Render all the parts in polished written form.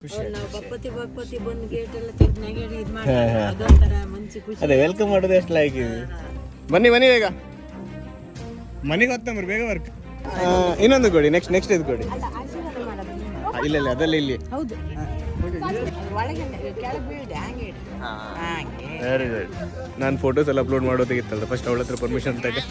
ನಾವು ಬಪ್ಪತಿ ಬಂದು ಗೇಟ್ ಎಲ್ಲ ತೆಗೆದು ನೆಗಡಿ ಇದು ಮಾಡಿ ಅದೊಂಥರ ಮಂಚಿ ಖುಷಿ. ಅದೇ ವೆಲ್ಕಮ್ ಮಾಡೋದು ಎಷ್ಟು ಲೈಕ್ ಇದೆ. ಬನ್ನಿ ಬೇಗ ಮನೆಗೆ ಹೊತ್ತಂಬ್ರಿ ಬೇಗ ವರ್ಕ್. ಇನ್ನೊಂದು ಕೊಡಿ, ನೆಕ್ಸ್ಟ್ ಇದು ಕೊಡಿ. ಇಲ್ಲ ಅದಲ್ಲ ಇಲ್ಲಿ. ಹೌದು ಒಳಗೆ ಕೆಳಗೆ ಬೀಳ್ದೆ ಹಂಗೆ ವೆರಿ ಗುಡ್. ನಾನು ಫೋಟೋಸ್ ಎಲ್ಲ ಅಪ್ಲೋಡ್ ಮಾಡೋದಕ್ಕಿತ್ತಲ್ಲ, ಫಸ್ಟ್ ಅವಳ ಹತ್ರ ಪರ್ಮಿಷನ್ ತಗೊಂಡೆ.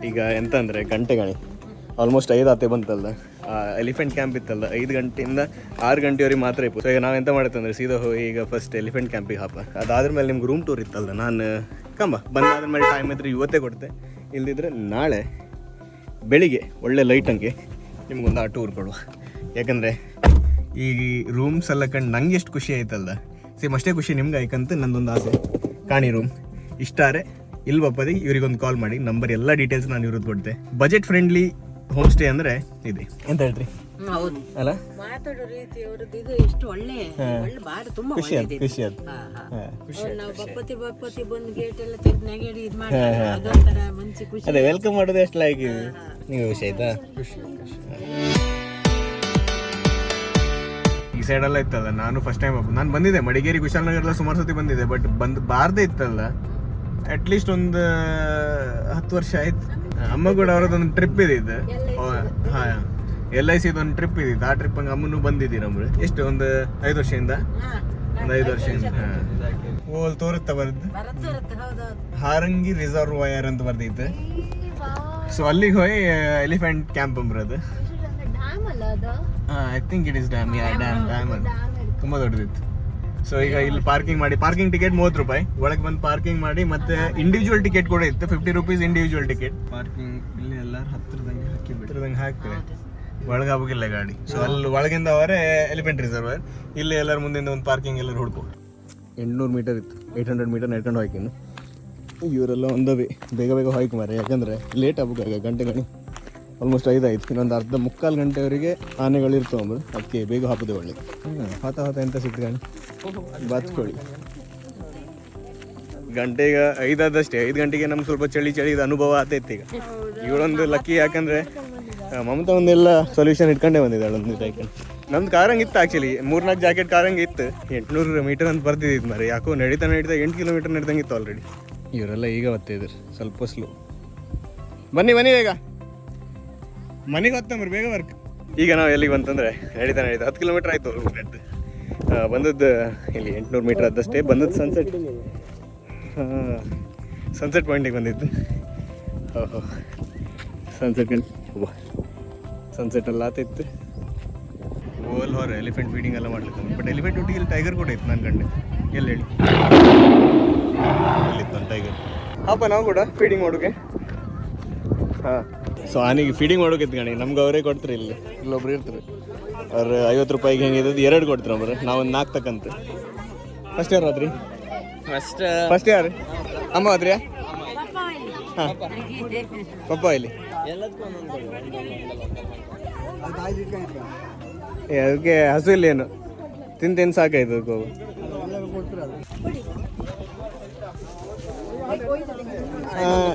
ಈಗ ಎಂತ ಅಂದರೆ ಗಂಟೆಗಣಿ ಆಲ್ಮೋಸ್ಟ್ 5 ಆತೆ ಬಂತಲ್ಲ. ಎಲಿಫೆಂಟ್ ಕ್ಯಾಂಪ್ ಇತ್ತಲ್ಲ 5 ಗಂಟೆಯಿಂದ 6 ಗಂಟೆವರೆಗೆ ಮಾತ್ರ ಇತ್ತು. ಸೊ ಈಗ ನಾವು ಎಂತ ಮಾಡಿತ್ತಂದ್ರೆ ಸೀದಾ ಹೋಗಿ ಈಗ ಫಸ್ಟ್ ಎಲಿಫೆಂಟ್ ಕ್ಯಾಂಪಿಗೆ ಹಾಪ. ಅದಾದ್ರ ಮೇಲೆ ನಿಮ್ಗೆ ರೂಮ್ ಟೂರ್ ಇತ್ತಲ್ಲ, ನಾನು ಬಂದಾದ ಮೇಲೆ ಟೈಮ್ ಇದ್ರೆ ಇವತ್ತೇ ಕೊಡ್ತೆ, ಇಲ್ದಿದ್ರೆ ನಾಳೆ ಬೆಳಿಗ್ಗೆ ಒಳ್ಳೆ ಲೈಟ್ ಹಂಗೆ ನಿಮ್ಗೊಂದು ಆ ಟೂರ್ ಕೊಡುವ. ಯಾಕಂದರೆ ಈ ರೂಮ್ಸ್ ಎಲ್ಲ ಕಂಡು ನಂಗೆ ಎಷ್ಟು ಖುಷಿ ಆಯ್ತಲ್ಲ, ಸೇಮ್ ಅಷ್ಟೇ ಖುಷಿ ನಿಮ್ಗೆ ಆಯ್ಕಂತ ನಂದೊಂದು ಆಸೆ. ಕಾಣಿ ರೂಮ್ ಇಷ್ಟಾರೆ ಇಲ್ವಪ್ಪದಿ ಇವರಿಗೊಂದು ಕಾಲ್ ಮಾಡಿ ನಂಬರ್ ಎಲ್ಲ ಡೀಟೇಲ್ಸ್ ನಾನು ಇರೋದು ಕೊಡ್ತೆ. ಬಜೆಟ್ ಫ್ರೆಂಡ್ಲಿ ಹೋಮ್ ಸ್ಟೇ ಅಂದರೆ ಇದೆ ಅಂತ ಹೇಳ್ರಿ. ಹೌದು ಅಲ್ಲ, ಮಾತಾಡೋ ರೀತಿ ಅವರದ್ದು ಇದು ಎಷ್ಟು ಒಳ್ಳೆ ಬಾರಿ ತುಂಬಾ ಖುಷಿ ಆಯ್ತು. ನಾವು ಬಪ್ಪತಿ ಬಂದು ಗೇಟ್ ಎಲ್ಲ ತೆಗೆದು ನೆಗಡಿ ಇದು ಮಾಡಿ ಅದೊಂಥರ ಮಂಚಿ ಖುಷಿ. ಅದೇ ವೆಲ್ಕಮ್ ಮಾಡೋದು ಎಷ್ಟು ಲೈಕ್ ಇದೆ. ನೀವು ಖುಷಿ ಆಯ್ತಾ? ಈ ಸೈಡೆಲ್ಲ ಇತ್ತಲ್ಲ, ನಾನು ಫಸ್ಟ್ ಟೈಮ್ ನಾನು ಬಂದಿದ್ದೆ ಮಡಿಕೇರಿ ಕುಶಾಲನಗರ ಸುಮಾರು ಸತಿ ಬಂದಿದ್ದೆ, ಬಟ್ ಬಾರದೇ ಇತ್ತಲ್ಲ ಅಟ್ಲೀಸ್ಟ್ ಒಂದು 10 ವರ್ಷ ಆಯ್ತು. ಅಮ್ಮ ಕೂಡ ಅವರದೊಂದು ಟ್ರಿಪ್ ಇದ್ದಿದ್ದು, ಹಾಂ LIC ಒಂದು ಟ್ರಿಪ್ ಇದ್ದಿದ್ದು. ಆ ಟ್ರಿಪ್ ಹಂಗೆ ಅಮ್ಮನೂ ಬಂದಿದ್ದೀರಿ ನಮ್ಮಳು. ಎಷ್ಟು ಒಂದು 5 ವರ್ಷದಿಂದ ಓಲ್ ತೋರುತ್ತಾ ಬರುತ್ತೆ. ಹಾರಂಗಿ ರಿಸರ್ವಾಯರ್ ಅಂತ ಬರ್ದೈತೆ. ಸೊ ಅಲ್ಲಿಗೆ ಹೋಗಿ ಎಲಿಫೆಂಟ್ ಕ್ಯಾಂಪ್ ಅಂಬ್ರದು. I think it is dam. Dam ಅದು ತುಂಬ ದೊಡ್ಡದಿತ್ತು. ಸೊ ಈಗ ಇಲ್ಲಿ ಪಾರ್ಕಿಂಗ್ ಟಿಕೆಟ್ 30 ರೂಪಾಯಿ. ಒಳಗೆ ಬಂದು ಪಾರ್ಕಿಂಗ್ ಮಾಡಿ ಮತ್ತೆ ಇಂಡಿವಿಜುವಲ್ ಟಿಕೆಟ್ ಕೂಡ ಇತ್ತು, 50 ರೂಪೀಸ್ ಇಂಡಿವಿಜುವಲ್ ಟಿಕೆಟ್. ಪಾರ್ಕಿಂಗ್ ಇಲ್ಲಿ ಎಲ್ಲರೂ ಹತ್ತಿರದಂಗೆ ಹಾಕ್ತಾರೆ, ಒಳಗೆ ಹೋಗಿಲ್ಲ ಗಾಡಿ. ಸೊ ಅಲ್ಲಿ ಒಳಗಿಂದ ಅವರೇ ಎಲಿಫೆಂಟ್ ರಿಸರ್ವರ್, ಇಲ್ಲಿ ಎಲ್ಲರ ಮುಂದಿಂದ ಒಂದು ಪಾರ್ಕಿಂಗ್ ಎಲ್ಲರೂ ಹುಡ್ಕೊ. 800 ಮೀಟರ್ ಇತ್ತು, 800 ಮೀಟರ್ ನಡ್ಕೊಂಡು ಹೋಯ್ಕಿನ್ನು. ಇವರೆಲ್ಲ ಒಂದವೇ ಬೇಗ ಹೋಯ್ಕೆ ಮಾರೆ, ಯಾಕಂದರೆ ಲೇಟ್ ಆಗ್ಬೇಕು. ಗಂಟೆ ಆಲ್ಮೋಸ್ಟ್ 5 ಆಯ್ತು. ಇನ್ನೊಂದು ಮುಕ್ಕಾಲು ಗಂಟೆವರೆಗೆ ಆನೆಗಳಿರ್ತವೆ, ಅದಕ್ಕೆ ಬೇಗ ಹಾಕೋದೆ ಒಳ್ಳೆ. ಹೊತ್ತ ಎಂತ ಸಿಕ್ತು ಗಣಿ ಬಾತ್ಕೊಳ್ಳಿ. ಗಂಟೆಗೆ 5 ಆದಷ್ಟೇ. 5 ಗಂಟೆಗೆ ನಮ್ಗೆ ಸ್ವಲ್ಪ ಚಳಿ ಇದು ಅನುಭವ ಆತೈತಿ. ಈಗ ಇವಳೊಂದು ಲಕ್ಕಿ, ಯಾಕಂದರೆ ಮಮತಾ ಒಂದೆಲ್ಲ ಸೊಲ್ಯೂಷನ್ ಇಟ್ಕೊಂಡೇ ಬಂದಿದ್ದಾಳೆ. ಒಂದು ಜಾಕೆಟ್ ನಮ್ದು ಕಾರಂಗೆ ಇತ್ತು, ಆ್ಯಕ್ಚುಲಿ 3-4 ಜಾಕೆಟ್ ಕಾರಂಗೆ ಇತ್ತು. 800 ಮೀಟರ್ ಅಂತ ಬರ್ತಿದ್ದು ಮರೆ, ಯಾಕೋ ನಡೀತಾ 8 ಕಿಲೋಮೀಟರ್ ನಡೆದಂಗೆ ಇತ್ತು ಆಲ್ರೆಡಿ. ಇವರೆಲ್ಲ ಈಗ ಬರ್ತಿದ್ರು ಸ್ವಲ್ಪ ಸ್ಲೋ. ಬನ್ನಿ ಬೇಗ ಮನೆಗೆ ಹೊತ್ತಂಬ್ರಿ ಬೇಗ ವರ್ಕ್. ಈಗ ನಾವು ಎಲ್ಲಿಗೆ ಬಂತಂದರೆ ನಡೀತಾ 10 ಕಿಲೋಮೀಟರ್ ಆಯಿತು ನಡೆದು ಬಂದದ್ದು. ಇಲ್ಲಿ 800 ಮೀಟರ್ ಆದಷ್ಟೇ ಬಂದದ್ದು. ಸನ್ಸೆಟ್ ಪಾಯಿಂಟಿಗೆ ಬಂದಿದ್ದು. ಸನ್ಸೆಟ್ ಎಲ್ಲ ಆತಿತ್ತು. ಓಲ್ ಹೊರ ಎಲಿಫೆಂಟ್ ಫೀಡಿಂಗ್ ಎಲ್ಲ ಮಾಡ್ಲಿಕ್ಕೆ. ಬಟ್ ಎಲಿಫೆಂಟ್ ಒಟ್ಟಿಗೆ ಇಲ್ಲಿ ಟೈಗರ್ ಕೂಡ ಇತ್ತು. ನಾನು ಕಂಡೆ ಎಲ್ಲಿ ಹೇಳಿ ಎಲ್ಲಿತ್ತು ಒಂದು ಟೈಗರ್. ಹಾಪ ನಾವು ಕೂಡ ಫೀಡಿಂಗ್ ಮಾಡೋಕೆ. ಹಾಂ, ಸೊ ಆನೆಗೆ ಫೀಡಿಂಗ್ ಮಾಡೋಕೆ ಗಣಿ ನಮ್ಗೆ ಅವರೇ ಕೊಡ್ತಾರೆ. ಇಲ್ಲೊಬ್ರು ಇರ್ತಾರೆ, ಅವ್ರು 50 ರೂಪಾಯಿಗೆ ಹೆಂಗಿದೆ 2 ಕೊಡ್ತಾರೆ ಅವ್ರೆ. ನಾವೊಂದು 4 ತಕ್ಕಂತ. ಫಸ್ಟ್ ಯಾರು ಆದ್ರಿ? ಫಸ್ಟ್ ಯಾರು? ಅಮ್ಮ ಆದ್ರಿ? ಹಾಂ, ಪಪ್ಪ ಇಲ್ಲಿ ಅದಕ್ಕೆ ಹಸು ಇಲ್ಲ ಏನು ತಿಂತೇನು ಸಾಕಾಯ್ತು ಅದಕ್ಕೆ.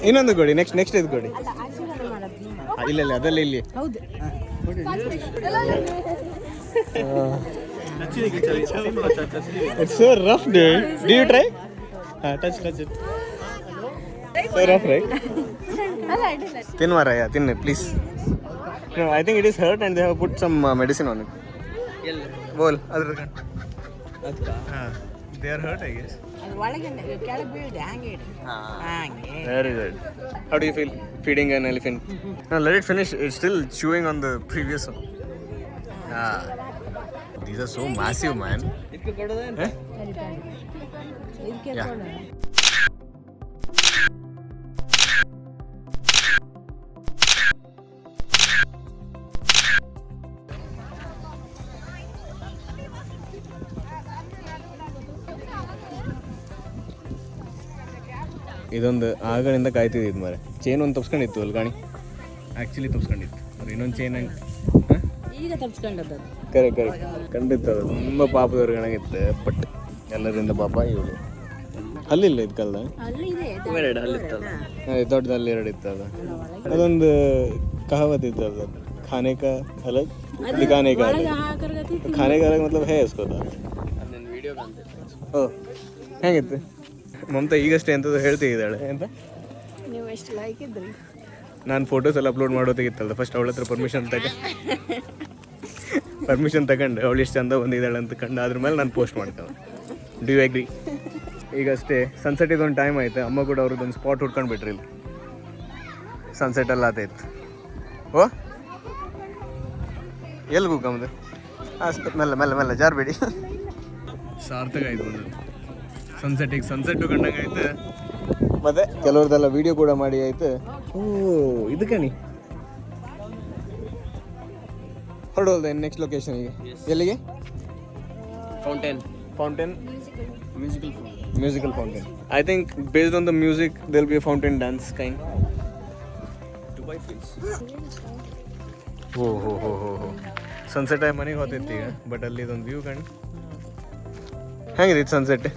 ಇನ್ನೊಂದು ಕೊಡಿ, ನೆಕ್ಸ್ಟ್ ಇದು ಕೊಡಿ. ಇಲ್ಲ ಅದಲ್ಲ ಇಲ್ಲಿ. It's so rough, dude. Do you try? Touch it. So rough, right? Thin Maraya, thin, please. No, I think it is hurt and they have put some medicine on it. Bol, other than they are hurt, I guess. Very good. How do you feel feeding an elephant? No, let it finish. It's still chewing on the previous one. These are so massive, man. Yeah. ಇದೊಂದು ಆಗಲಿಂದ ಕಾಯ್ತಿದ್ದು ಮಾರೆ. Chain ಒಂದು ತಪ್ಸ್ಕೊಂಡಿತ್ತು ಅಲ್ಲಿ ಗಾಣಿ, actually ತಪ್ಸ್ಕೊಂಡಿತ್ತು. ಇನ್ನೊಂದು chain ಈಗ ತಪ್ಸ್ಕೊಂಡದ್ದು. Correct ಖಂಡಿತ ತುಂಬ ಪಾಪದವ್ರು ಗಣಗಿತ್ತು. But ಎಲ್ಲರಿಂದ ಪಾಪ ಇವಳು ಅಲ್ಲಿಲ್ಲ ಇದ್ಕಲ್ಲ ಅಲ್ಲಿ ಇದೆ ದೊಡ್ಡದಲ್ಲಿ ಎರಡು ಇತ್ತಲ್ಲ ಅದೊಂದು ಕಹಾವತ್ ಇತ್ತಲ್ಲ ಖಾನೆ ಕಾ ಅಲಗ್ ದಿಖಾನೆ ಕಾ ಅಲಗ್ ಖಾನೆ ಕಾ ಅಲಗ್ ಮತ್ಲಬ್ ಹೇ ಇಸ್ಕೋ ಓ ಹೇಗಿತ್ತು ಮಮತಾ ಈಗಷ್ಟೇ ಎಂಥದ್ದು ಹೇಳ್ತಿದ್ದಾಳೆ ಎಂತ ನೀವು ಎಷ್ಟು ಲೈಕ್ ಇದ್ರಿ ನಾನು ಫೋಟೋಸ್ ಎಲ್ಲ ಅಪ್ಲೋಡ್ ಮಾಡೋದಕ್ಕಿತ್ತಲ್ಲ ಫಸ್ಟ್ ಅವಳ ಹತ್ರ ಪರ್ಮಿಷನ್ ತಗೊಂಡು ಅವಳು ಎಷ್ಟು ಚಂದ ಬಂದಿದ್ದಾಳೆ ಅಂತ ಕಂಡು ಅದ್ರ ಮೇಲೆ ನಾನು ಪೋಸ್ಟ್ ಮಾಡ್ತೇನೆ ಡ್ಯೂ ಅಗ್ರಿ ಈಗಷ್ಟೇ ಸನ್ಸೆಟ್ ಇದೊಂದು ಟೈಮ್ ಆಯ್ತು ಅಮ್ಮ ಕೂಡ ಅವ್ರದ್ದೊಂದು ಸ್ಪಾಟ್ ಹುಡ್ಕೊಂಡು ಬಿಟ್ರಿ ಇಲ್ಲಿ ಸನ್ಸೆಟ್ ಎಲ್ಲ ಆತೈತೆ ಓ ಎಲ್ಗೂ ಕಮ್ಮದು ಮೆಲ್ಲ ಮೆಲ್ಲ ಮೆಲ್ಲ ಜಾರಬೇಡಿ ಸಾರ್ಥಕ ಆಯ್ತು ಒಂದು ಸನ್ಸೆಟ್ಟಿಗೆ ಸನ್ಸೆಟ್ಟು ಕಂಡಂಗೆ ಆಯ್ತು ಮತ್ತೆ ಕೆಲವ್ರದ್ದೆಲ್ಲ ವಿಡಿಯೋ ಕೂಡ ಮಾಡಿ ಆಯ್ತು ಓ ಇದು ಕಣಿ ಹೊರಡೋಲ್ದ ನೆಕ್ಸ್ಟ್ ಲೊಕೇಶನ್ಗೆ ಎಲ್ಲಿಗೆ fountain musical fountain I think based on the music there be fountain dance kind ಓ ಹೋ ಹೋ ಹೋ ಹೋ ಸನ್ಸೆಟ್ ಆಗಿ ಮನೆಗೆ ಹೋಗ್ತೈತಿ ಈಗ ಬಟ್ ಅಲ್ಲಿ ಇದೊಂದು ವ್ಯೂ ಕಣ್ ಹೆಂಗಿದೆ ಸನ್ಸೆಟ್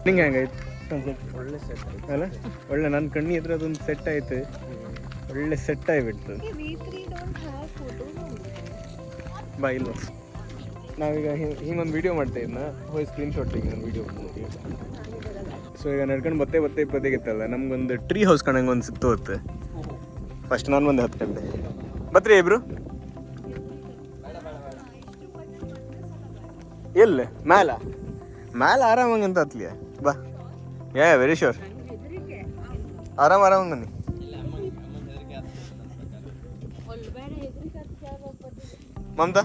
ನಿಂಗೆ ಹೆಂಗಾಯ್ತು ಸನ್ಸೆಟ್ ಒಳ್ಳೆ ಸೆಟ್ ಅಲ್ಲ ಒಳ್ಳೆ ನನ್ನ ಕಣ್ಣಿ ಹತ್ರ ಅದೊಂದು ಸೆಟ್ ಆಯ್ತು ಒಳ್ಳೆ ಸೆಟ್ ಆಗಿಬಿಡ್ತು ಬಾ ಇಲ್ಲ ನಾವೀಗ ಹಿಂಗೊಂದು ವೀಡಿಯೋ ಮಾಡ್ತಾ ಇದ್ನ ಹೋಗಿ ಸ್ಕ್ರೀನ್ಶಾಟ್ ತೆಗಿ ಒಂದು ವೀಡಿಯೋ ಸೊ ಈಗ ನಡ್ಕೊಂಡು ಬತ್ತೆ ಇಪ್ಪತ್ತಿಗಿತ್ತಲ್ಲ ನಮ್ಗೊಂದು ಟ್ರೀ ಹೌಸ್ ಕಣಂಗೆ ಒಂದು ಸಿಕ್ತು ಹೊತ್ತು ಫಸ್ಟ್ ನಾನು ಒಂದು ಹತ್ಕೊಂಡೆ ಬತ್ರಿ ಇಬ್ರು ಎಲ್ಲಿ ಮ್ಯಾಲ ಆರಾಮಂಗೆ ಅಂತ ಹತ್ಲಿಯ ಬಾ ವೆರಿ ಶೋರ್ ಆರಾಮಂಗೆ ಬನ್ನಿ Mamata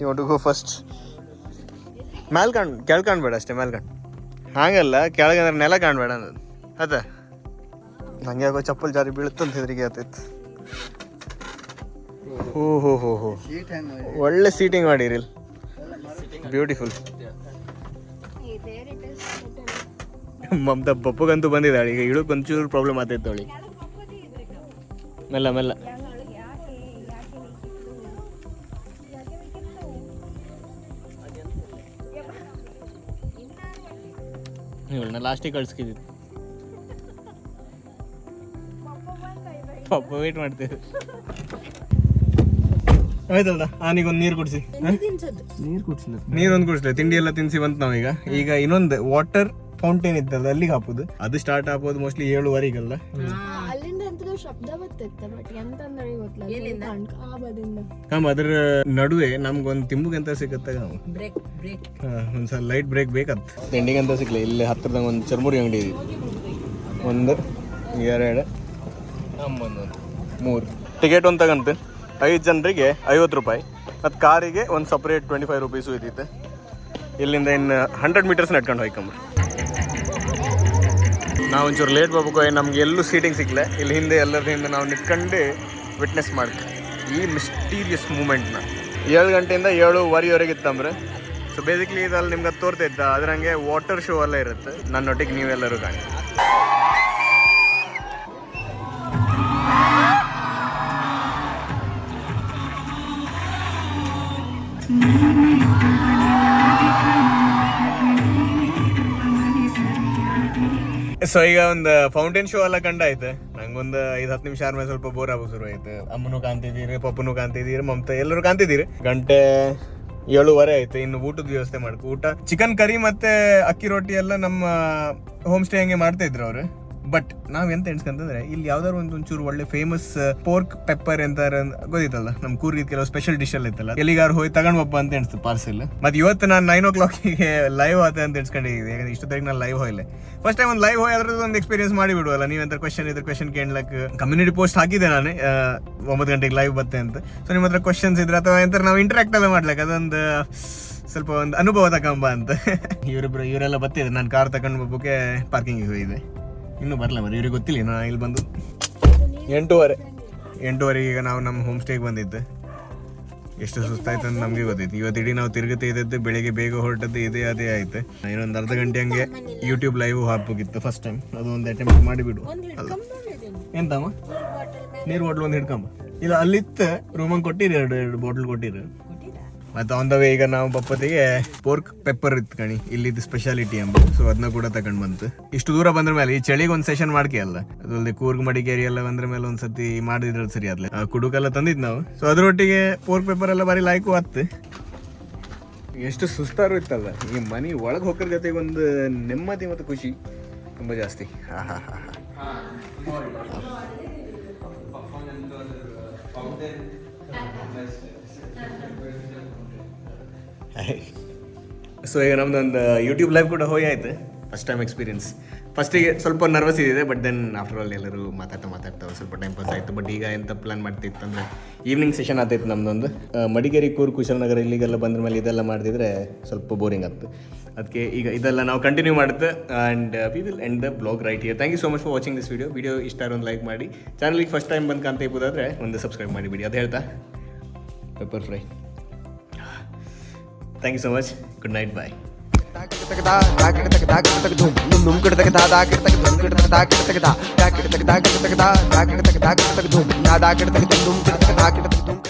you want to go first ಕೆಳಗೆ ಕಾಣ್ಬೇಡ ಅಷ್ಟೇ ಹಾಗಲ್ಲ ಕೆಳಗೆ ಅಂದ್ರೆ ನೆಲ ಕಾಣ್ಬೇಡ ಅನ್ನೋದು ಅದ ನಂಗೆ ಯಾಕೋ ಚಪ್ಪಲ್ ಜಾರಿ ಬೀಳುತ್ತಂತ ಹೆದರಿಗೆ ಆತೈತೆ ಹೋ ಒಳ್ಳೆ ಸೀಟಿಂಗ್ ಮಾಡಿರಿ ಬ್ಯೂಟಿಫುಲ್ ಮಮತಾ ಪಪ್ಪಗಂತೂ ಬಂದಿದ್ದಾಳೆ ಈಗ ಇಳಕ್ಕೆ ಒಂಚೂರು ಪ್ರಾಬ್ಲಮ್ ಆಗ್ತೈತೆ ಅವಳಿಗೆ ಮೆಲ್ಲ ಇವಳನ್ನ ಲಾಸ್ಟಿಗೆ ಕಳ್ಸ್ಕಿದ್ವಿ ಪಪ್ಪ ವೇಟ್ ಮಾಡ್ತೇವೆ ಆಯ್ತಲ್ದ ಆನಿಗೊಂದು ನೀರು ಕುಡಿಸಿ ನೀರೊಂದು ಕುಡಿಸ್ಲಿ ತಿಂಡಿ ಎಲ್ಲ ತಿನ್ಸಿ ಬಂತು ನಾವೀಗ ಈಗ ಇನ್ನೊಂದು ವಾಟರ್ ಫೌಂಟೇನ್ ಇತ್ತಲ್ಲ ಅಲ್ಲಿಗೆ ಹಾಕೋದು ಅದು ಸ್ಟಾರ್ಟ್ ಆಗೋದು ಮೋಸ್ಟ್ಲಿ 7:30ಗಲ್ಲ ಅದ್ರ ನಡುವೆ ನಮ್ಗೊಂದು ತಿಂಬುಗೆ ಅಂತ ಸಿಗತ್ತ ಒಂದ್ಸಲ ಲೈಟ್ ಬ್ರೇಕ್ ಬೇಕಂತ ತಿಂಡಿಗೆ ಅಂತ ಸಿಗ್ಲಿ ಇಲ್ಲಿ ಹತ್ತಿರದಾಗ ಒಂದು ಚರ್ಮುರಿ ಅಂಗಡಿ ಇದೆ 1 2 3 ಟಿಕೆಟ್ ಒಂದು ತಗಂತ 5 ಜನರಿಗೆ 50 ರೂಪಾಯಿ ಮತ್ತು ಕಾರಿಗೆ ಒಂದು ಸಪ್ರೇಟ್ 25 ರೂಪೀಸು ಇದ್ದಿತ್ತು ಇಲ್ಲಿಂದ ಇನ್ನು 100 ಮೀಟರ್ಸ್ ನಡ್ಕೊಂಡು ಹೋಯ್ಕೊಂಬ್ರಿ ನಾವು ಒಂಚೂರು ಲೇಟ್ ಬರ್ಬೇಕು ನಮ್ಗೆ ಎಲ್ಲೂ ಸೀಟಿಂಗ್ ಸಿಕ್ಕಲೆ ಇಲ್ಲಿ ಹಿಂದೆ ಎಲ್ಲರ ಹಿಂದೆ ನಾವು ನಿಂತ್ಕೊಂಡು ವಿಟ್ನೆಸ್ ಮಾಡ್ತೀವಿ ಈ ಮಿಸ್ಟೀರಿಯಸ್ ಮೂಮೆಂಟ್ನ 7 ಗಂಟೆಯಿಂದ 7:30ವರೆಗೆ ಇತ್ತಂದ್ರೆ ಸೊ ಬೇಸಿಕ್ಲಿ ಇದಲ್ಲಿ ನಿಮ್ಗೆ ತೋರ್ತಿದ್ದ ಅದ್ರಂಗೆ ವಾಟರ್ ಶೋ ಎಲ್ಲ ಇರುತ್ತೆ ನನ್ನೊಟ್ಟಿಗೆ ನೀವೆಲ್ಲರೂ ಕಾಣಿ ಸೊ ಈಗ ಒಂದು ಫೌಂಟೇನ್ ಶೋ ಎಲ್ಲ ಕಂಡಾಯ್ತು ನಂಗೊಂದು 5-10 ನಿಮಿಷ ಆದ್ಮೇಲೆ ಸ್ವಲ್ಪ ಬೋರ್ ಆಗೋ ಶುರು ಆಯ್ತು ಅಮ್ಮನೂ ಕಾಣ್ತಿದ್ದೀರಿ ಪಪ್ಪನೂ ಕಾಣ್ತಿದ್ದೀರಿ ಮಮತಾ ಎಲ್ಲರೂ ಕಾಣ್ತಿದ್ದೀರಿ ಗಂಟೆ 7:30 ಆಯ್ತು ಇನ್ನು ಊಟದ ವ್ಯವಸ್ಥೆ ಮಾಡ್ಕೊ ಊಟ ಚಿಕನ್ ಕರಿ ಮತ್ತೆ ಅಕ್ಕಿ ರೊಟ್ಟಿ ಎಲ್ಲ ನಮ್ಮ ಹೋಮ್ ಸ್ಟೇ ಹಂಗೆ ಮಾಡ್ತಾ ಇದ್ರು ಅವ್ರು ಬಟ್ ನಾವ್ ಎಂತ ಎಣ್ಸ್ಕಂತಂದ್ರೆ ಇಲ್ಲಿ ಯಾವ್ದಾದ್ರು ಒಂಚೂರು ಒಳ್ಳೆ ಫೇಮಸ್ ಪೋರ್ಕ್ ಪೆಪ್ಪರ್ ಅಂತ ಗೊತ್ತಿತ್ತಲ್ಲ ನಮ್ ಕೂರ್ಗಿ ಕೆಲವು ಸ್ಪೆಷಲ್ ಡಿಶ್ ಎಲ್ಲ ಇತ್ತಲ್ಲ ಎಲ್ಲಿಗಾರು ಹೋಗಿ ತಗೊಂಡ್ ಬಪ್ಪ ಅಂತ ಎಣಿಸ್ತು ಪಾರ್ಸೆಲ್ ಮತ್ತೆ ಇವತ್ತು ನಾನು 9 ಲೈವ್ ಆತ ಅಂತ ಎಣ್ಸ್ಕೊಂಡಿದ್ದೆ ಯಾಕಂದ್ರೆ ಇಷ್ಟೊತ್ತಿಗೆ ನಾನು ಲೈವ್ ಹೋಯ್ಲೆ ಫಸ್ಟ್ ಟೈಮ್ ಒಂದು ಲೈವ್ ಹೋಗಿ ಅದ್ರದ್ದು ಒಂದು ಎಕ್ಸ್ಪೀರಿಯನ್ಸ್ ಮಾಡಿ ಬಿಡುವಲ್ಲ ನೀವೆಂತ ಕ್ವೆಶನ್ ಕೇಳಕ್ ಕಮ್ಯುನಿಟಿ ಪೋಸ್ಟ್ ಹಾಕಿದ್ದೆ ನಾನು 9 ಗಂಟೆಗೆ ಲೈವ್ ಬತ್ತೆ ಅಂತ ಸೊ ನಿಮ್ಮ ಹತ್ರ ಕ್ವಶನ್ಸ್ ಇದ್ರೆ ಅಥವಾ ಎಂತ ನಾವು ಇಂಟ್ರಾಕ್ಟ್ ಎಲ್ಲ ಮಾಡ್ಲಕ್ಕೆ ಅದೊಂದು ಸ್ವಲ್ಪ ಒಂದು ಅನುಭವ ತಗೊಂಬ ಅಂತ ಇವರೆಲ್ಲ ಬತ್ತಿದ್ರು ನಾನು ಕಾರ್ ತಗೊಂಡು ಬಬ್ಬಕ್ಕೆ ಪಾರ್ಕಿಂಗಿಗೆ ಹೋಗಿದೆ ಇನ್ನೂ ಬರಲ್ಲ ಇವ್ರಿಗೆ ಗೊತ್ತಿಲ್ಲ ನಾ ಇಲ್ಲಿ ಬಂದು 8:30 ಈಗ ನಾವು ನಮ್ಮ ಹೋಮ್ ಸ್ಟೇಗೆ ಬಂದಿದ್ದೆ ಎಷ್ಟು ಸುಸ್ತಾಯ್ತು ಅಂತ ನಮಗೆ ಗೊತ್ತೈತಿ ಇವತ್ತು ಇಡೀ ನಾವು ತಿರುಗತ್ತೆ ಇದ್ದದ್ದು ಬೆಳಿಗ್ಗೆ ಬೇಗ ಹೊರಟದ್ದು ಅದೇ ಆಯ್ತು ಇನ್ನೊಂದು ಅರ್ಧ ಗಂಟೆ ಹಂಗೆ ಯೂಟ್ಯೂಬ್ ಲೈವ್ ಹಾಕ್ಬೇಕಿತ್ತು ಫಸ್ಟ್ ಟೈಮ್ ಅದು ಒಂದು ಅಟೆಂಪ್ಟ್ ಮಾಡಿಬಿಡು ಅಲ್ಲ ಎಂತಮ್ಮ ನೀರು ಬಾಟ್ಲ್ ಒಂದು ಹಿಡ್ಕೊಂಬ ಇಲ್ಲ ಅಲ್ಲಿತ್ತು ರೂಮಂಗೆ ಕೊಟ್ಟಿರಿ ಎರಡು ಬಾಟ್ಲ್ ಕೊಟ್ಟಿರಿ ಮತ್ತು ಆನ್ ದ ವೇ ಈಗ ನಾವು ಬಪ್ಪತ್ತಿಗೆ ಪೋರ್ಕ್ ಪೆಪ್ಪರ್ ಇತ್ತು ಕಣಿ ಇಲ್ಲಿದ್ದು ಸ್ಪೆಷಾಲಿಟಿ ಎಂಬ ಸೊ ಅದನ್ನ ಕೂಡ ತಗೊಂಡ್ ಬಂತು ಇಷ್ಟು ದೂರ ಬಂದ್ರ ಮೇಲೆ ಈ ಚಳಿಗೆ ಒಂದು ಸೆಷನ್ ಮಾಡ್ಕೆ ಅಲ್ಲ ಅದಲ್ಲದೆ ಕೂರ್ಗ್ ಮಡಿಕೇರಿ ಎಲ್ಲ ಬಂದ್ರ ಮೇಲೆ ಒಂದ್ಸತಿ ಮಾಡಿದ್ರೆ ಸರಿ ಆದ್ಲೆ ಕುಡುಕೆಲ್ಲ ತಂದಿದ್ ನಾವು ಸೊ ಅದ್ರೊಟ್ಟಿಗೆ ಪೋರ್ಕ್ ಪೆಪ್ಪರ್ ಎಲ್ಲ ಬಾರಿ ಲಾಯ್ಕು ಆತ್ತು ಎಷ್ಟು ಸುಸ್ತಾರು ಇತ್ತಲ್ಲ ಈ ಮನೆ ಒಳಗೆ ಹೋಗೋರ ಜೊತೆಗೆ ಒಂದು ನೆಮ್ಮದಿ ಮತ್ತು ಖುಷಿ ತುಂಬ ಜಾಸ್ತಿ ಸೊ ಈಗ ನಮ್ದೊಂದು ಯೂಟ್ಯೂಬ್ ಲೈವ್ ಕೂಡ ಹೋಗಿ ಆಯ್ತು ಫಸ್ಟ್ ಟೈಮ್ ಎಕ್ಸ್ಪೀರಿಯನ್ಸ್ ಫಸ್ಟಿಗೆ ಸ್ವಲ್ಪ ನರ್ವಸ್ ಇದೆ ಬಟ್ ದೆನ್ ಆಫ್ಟರ್ ಆಲ್ ಎಲ್ಲರೂ ಮಾತಾಡ್ತಾ ಸ್ವಲ್ಪ ಟೈಮ್ ಪಾಸ್ ಆಯಿತು ಬಟ್ ಈಗ ಎಂತ ಪ್ಲಾನ್ ಮಾಡ್ತಿತ್ತು ಅಂದರೆ ಈವ್ನಿಂಗ್ ಸೆಷನ್ ಆಗ್ತೈತೆ ನಮ್ಮದೊಂದು ಮಡಿಕೇರಿ ಕೂರ್ಗ್ ಕುಶಾಲನಗರ ಇಲ್ಲಿಗೆಲ್ಲ ಬಂದ್ರ ಮೇಲೆ ಇದೆಲ್ಲ ಮಾಡಿದ್ರೆ ಸ್ವಲ್ಪ ಬೋರಿಂಗ್ ಆಗ್ತದೆ ಅದಕ್ಕೆ ಈಗ ಇದೆಲ್ಲ ನಾವು ಕಂಟಿನ್ಯೂ ಮಾಡುತ್ತೆ and we will end the blog right here thank you so much for watching this video ಇಷ್ಟ ಒಂದು ಲೈಕ್ ಮಾಡಿ ಚಾನಲಿಗೆ ಫಸ್ಟ್ ಟೈಮ್ ಬಂದು ಕಾಣ್ತಾ ಇರ್ಬೋದಾದ್ರೆ ಒಂದು ಸಬ್ಸ್ಕ್ರೈಬ್ ಮಾಡಿಬಿಡಿ ಅದು ಹೇಳ್ತಾ pepper fry thank you so much good night bye da